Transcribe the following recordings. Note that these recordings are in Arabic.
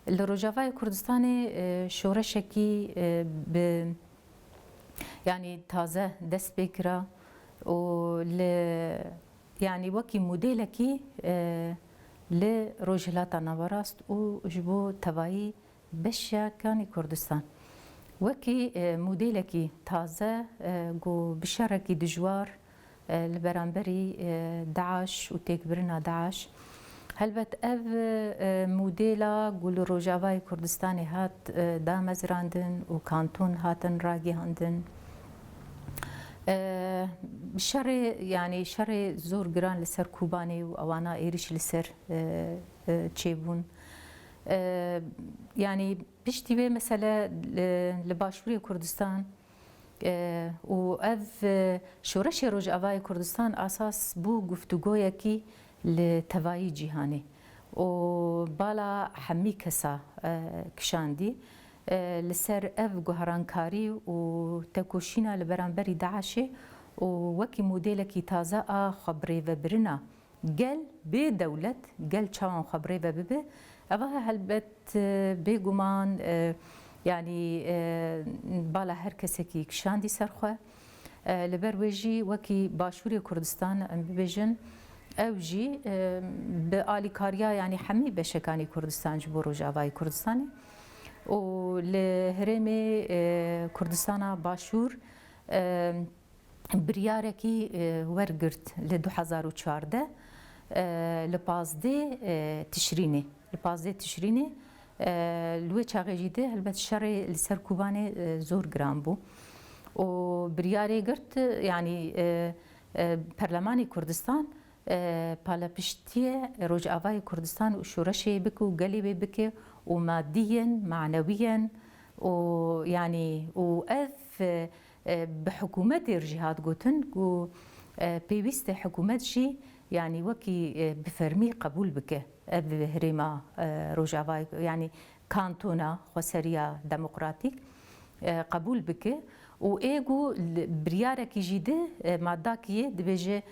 الروجافای کردستان شورشکی به يعني تازه دست بکره و يعني وكي موديلكي لروجلات نوراست و جبو تواي بشا كاني كردستان وكي موديلكي تازه جو بشاركي دجوار لبرانبري داعش و تكبرنا داعش هلبت اف موديلا قول روجافاي كردستاني هات دامزراندن و كانتون هاتن راقي هندن شر يعني شر زور جران لسر كوباني وانا ايريش لسر تشيبون يعني بيشتي مثلا لباشوري كردستان واف شورش روجافاي كردستان اساس بو گفتگويا كي لتواي جهاني وبالا حمي كسا كشاندي لسر اف گوهرانکاری و تکوشینا لبرانبری داعشی و وکی مدلکی تازه خبری و برنا گل به دولت گل چوان خبری و ببه اوه هلبت بگمان يعني بالا هر کسی که کشاندی سرخوا لبرویجی وکی باشوری کردستان ببیجن او جی به آلیکاریا يعني حمی بشکانی کردستان جبو روجاوای کردستانی و لهرم كردستان باشور برياركي ورگرت ل 2014 لپازده تشرینه لوی چاغجیده البته شر لسر کوبانه زور گران بو و برياري گرت يعني برلماني كردستان پالا پشتی روجاوای کردستان و شورشی بکو گلی بکه و ماديا معنويا ويعني واف بحكومات الجهات قوتن و بيوست حكومات شي يعني وكي بفرمي قبول بك بهريما روجافاي يعني كانتونا خسريا ديمقراطيك قبول بك و ايغو بريارك جيده ماداكيه دبيجه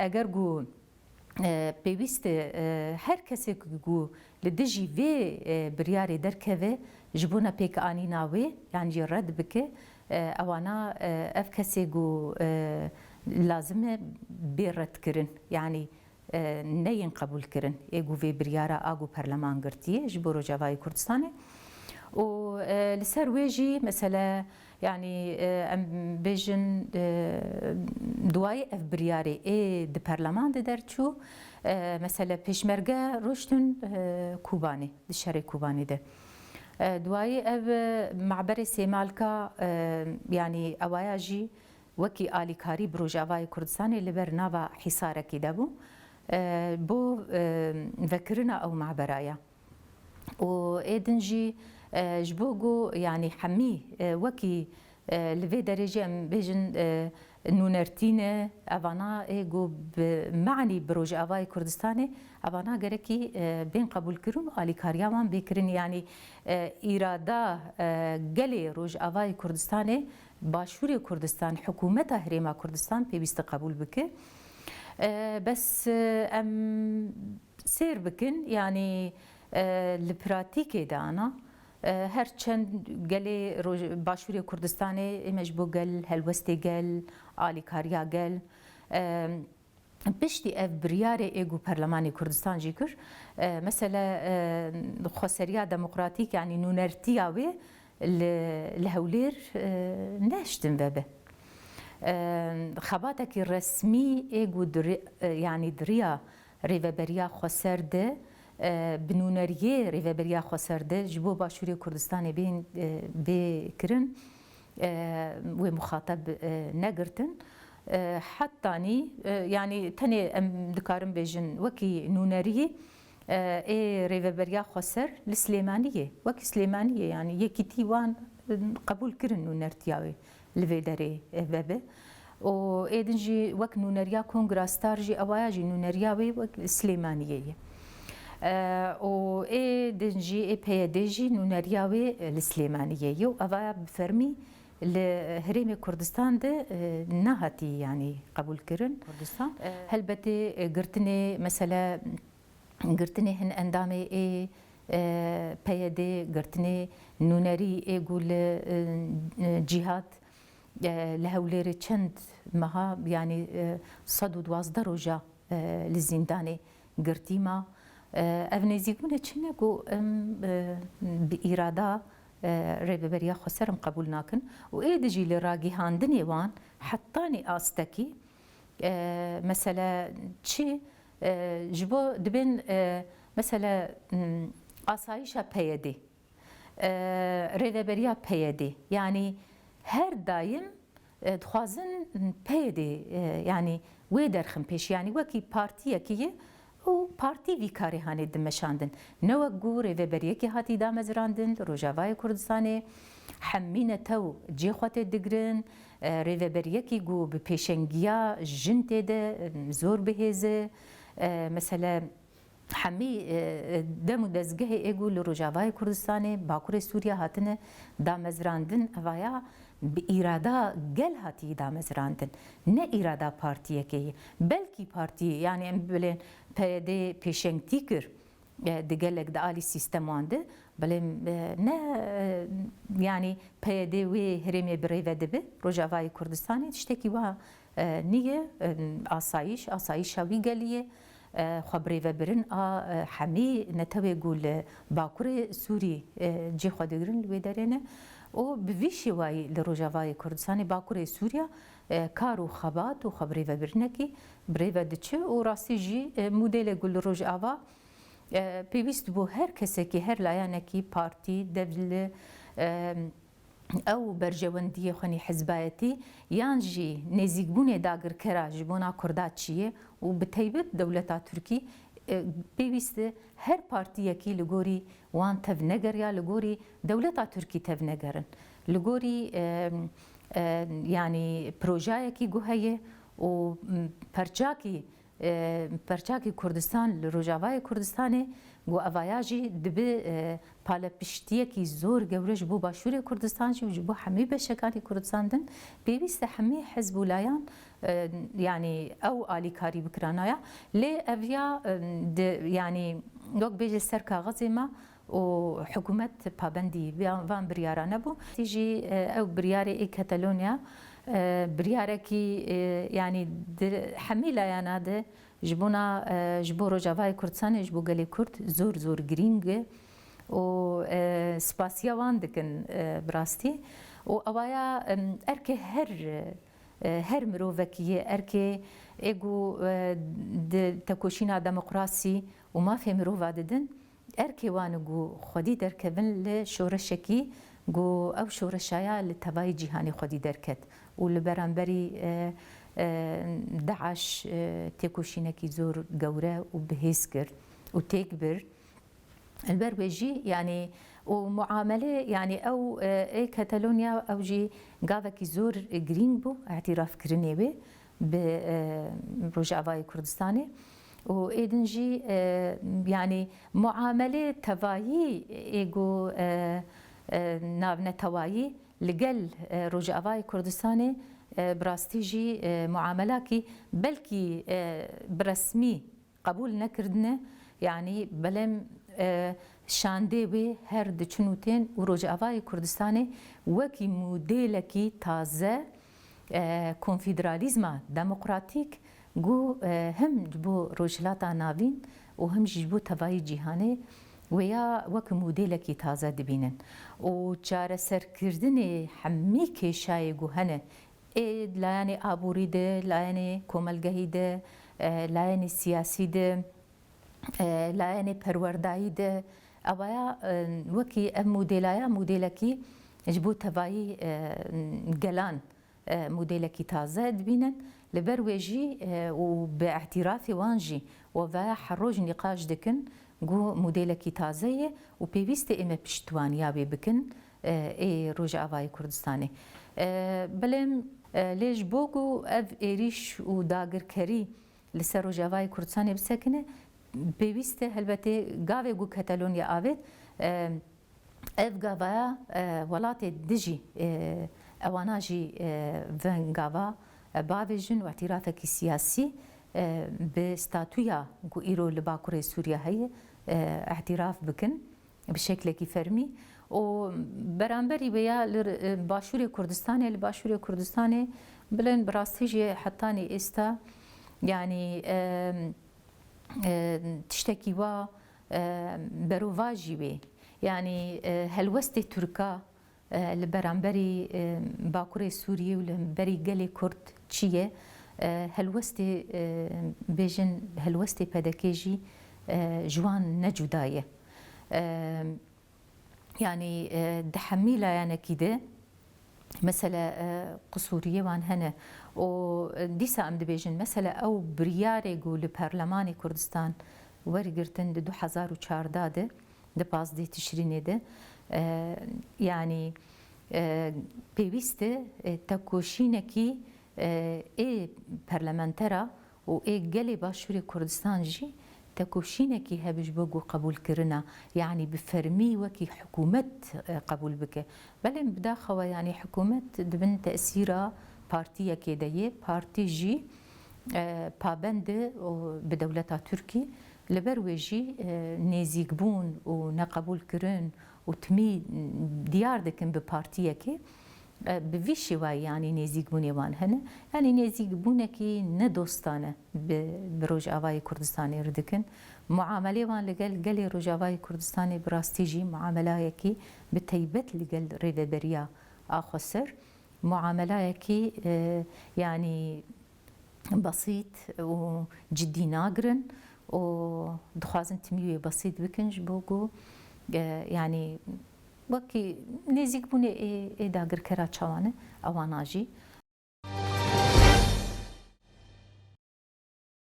اگر گو پیوست هر کسی که گو لدجی وی بریاری درکه جبونا پیک آنی ناوی یعنی رد بکه اوانا اف کسی گو لازمه بیرد کرن یعنی نین قبول کرن ایگو وی بریارا آگو پرلمان گرتیه جبو روجاوای کردستانه و لسر ویجی مثلا يعني بيجن دواي اف برياري اي دي برلمان دي درچو مثلا بيشمرگه روشتن كوباني دي شري كوباني ده دواي اف معبر سيمالكا يعني اواياجي وكي آلي كاري بروجاوای كردستاني اللي برناوا حصاركي دابو بو ذكرنا او معبرايا و ايدنجي جبوغو يعني حمي وكي لفي درجة بيجن نونرتينة أفانا إيجو معني بروج أفاي كردستاني أفانا جركي بين قبول كرون على كاريامان بكرين يعني إرادة جلي روج أفاي كردستاني باشوري كردستان حكومة هريما كردستان بيست قبول بك بس أم سير بكن يعني البراتيكي دانا هرچند گلی باشوری کردستانی ایمج بو گل هلوستی گل آلی کاریا گل بشتی اف بریار ایگو پرلمانی کردستان جیکر مثلا خسریا دموکراتیک يعني نونرتیا وی لهولیر نشتن وبه خباتك الرسمي ایگو يعني دريا ريفبريا خسرده بنونریه ریوبریا خسرده جبو باشوری کردستان بین بکرن و مخاطب نگرتن حتی نی يعني تاني دكارم بيجن وكي نونريه اي ريفبريا خسر لسليمانيه وكي سليمانيه يعني يكي تيوان قبول كرن نونرتياوي لفيدري بابه و ايدنجي وك نونريا كونغراستارجي اواياجي نونرياوي وك سليمانيه و اي دنجي اي بيدجي نونرياوي السليمانيه يو اوا بفرمي لهريم كردستان ده نهاتي يعني قبول كرن كردستان هلبتي قرتني مثلا قرتني هن اندامي اي پیاده گرتنی نونری ایگول جهاد لهولیر چند مها یعنی 112 روزا لزندانی گرتیما اف نزیگونه چنه گو به اراده رهبریا خسرم قبول ناکن و ایدجی لراگی هاندنی وان حتانی آستکی مثلا چی جبو دبن مثلا آسایش پیاده رهبریا پیاده یعنی هر دایم دخوازن پیاده یعنی وی درخم پیش یعنی وکی پارتیه کیه و پارتی وی کاری هانی دمشاندن نو گو رهبریه که هاتی دامزراندن روجاوای کردستانه حمینه تو جی خواته دگرن رهبریه کی گو به پیشنگیا جن تده زور بهزه مثلا حمی دم و دزگه ایگو لروجاوای کردستانه باکور سوریا هاتنه دامزراندن اویا به اراده گل هاتی دامزراندن نه اراده پارتیه که بلکی پارتی یعنی ام بلین پیده پیشنگتی کر دگلک دالی سیستم وانده بله نه یعنی پیده وی هرمی بری و دبه روجاوای کردستانه تشتکی و نیه آسایش وی گلیه خبری و برن همی نتوی گول باکور سوری جی خود گرن لوی درینه و بویشی وای لروجاوای کردستان باکور سوریا کارو خبات و خبری و برنه کی بری و دچه و راستی جی مدل گول روجاوا پیوست بو هر کسی که هر لایانه کی پارتی دول او برجوندی خونی حزبایتی یانجی نزیگبونه داگر کرا جبونا کردات چیه و بتیبت دولتا ترکی پیوسته هر پارتی کی لگوری وان تف نگر یا لگوری دولتا ترکی تف نگرن لگوری یعنی پروژه کی گوهیه و پرچاکی کردستان روجاوای کردستانه گو اوایاجی دبی پاله پشتیه کی زور گورج بو باشور کردستان جو بو حمی بشکاری کردستان دن بیویست حمی حزب ولایان یعنی او آلی کاری بکرانایا لی اویا یعنی وقت بیج سر کاغذی ما و حکومت پابندی وان بریارانه بو تیجی او بریاری ای کتالونیا بریاره کی یعنی حمی لایانا ده جبونا جبو روجاوای کردستان جبو گلی کرد زور گرینگ و سپاسیا وان دکن براستی و اوایا ارکه هر مروفکیه ارکه ایگو تکوشینا دموکراسی و ما فی مروفا ددن ارکه وانگو خودی درکبن لشورشکی گو او شورشایا لتوای جهانی خودی درکت و لبرانبری داعش تکوشینکی زور گوره و بهیس کرد و تیک بر البرويجي يعني ومعامله يعني او اي كاتالونيا او جي قافكي زور جرين بو اعتراف كرنيبي بروجاوای كردستاني وايدنجي يعني معامله توايي ايجو ناونا توايي لقل روجاوای كردستاني براستيجي معاملاكي بلكي برسمي قبول نكردنه يعني بلم شانده وی هر دچنوتین و روجاوای کردستان وکی مدلکی تازه کنفدرالیزم دموکراتیک گو هم جبو روجلاتا ناوین و هم جبو توای جهانی و یا وک مدلکی تازه دبینن و چاره سرکردن همی کشای گو هنه لایانی آبوری ده لایانی کوملگهی ده لایانی سیاسی ده لایانی پروردایی ده اویا وکی مدلیا مدلکی جبو توایی گلان مدلکی تازه دبینن لبرویجی و به اعتراف وانجی و حروج نقاش دکن گو مدلکی تازه و پیوست ام پشتوانیا بکن ای روجاوای کردستانی بلم لیج بوگو اف ایریش و داگرکری لسر روجاوای کردستانی بسکنه پیوسته البته گاوی گو کاتالونیا آوید اف گاوا ولات دجی اواناجی ون گاوا باویجن و اعترافکی سیاسی به استاتویا گو ایرو لباکور سوریا هی اعتراف بکن بشكل فرمي و برانبري بيا باشوري كردستان لباشوري كردستان بلن براستيجي حتاني استا يعني تشتكي وا بروفاجي بي يعني هلوستي تركا لبرانبري باكوري سوريا ولبري قلي كرد تشيه هلوستي بيجن هلوستي بدكيجي جوان نجودايه يعني دحميلة يعني كده مثلا قصورية وان هنا وديسا ام دبيجن مثلا او برياري جو لبرلماني كردستان ورقرتن دو 2014 ده باز دي تشريني ده يعني بيويسته تاكوشينكي اي برلمانترا و اي قلي باشوري كردستان جي تكوشينكي هبش بوجو قبول كرنا يعني بفرمي وكي حكومة قبول بك بل بداخوا يعني حكومة دبن تأثيرها بارتية كداية بارتي جي بابند بدولتها تركي لبرويجي نيزيك بون ونقبول كرن وتمي ديار دكن ببارتية كي بوی شوای يعني نزیک بونی وان هنه يعني نزیک بونه کی ندوستانه بروج آوای کردستانی ردکن معامله وان لگل گلی روج آوای کردستانی براستیجی معامله کی بتیبت لگل ریدبریا آخسر معامله کی يعني بسيط وجدي ناقرن ودخوازن تميوي بسيط بكنج بوجو يعني وكي نزيك بوني اي داگر کرا چوانه اواناجي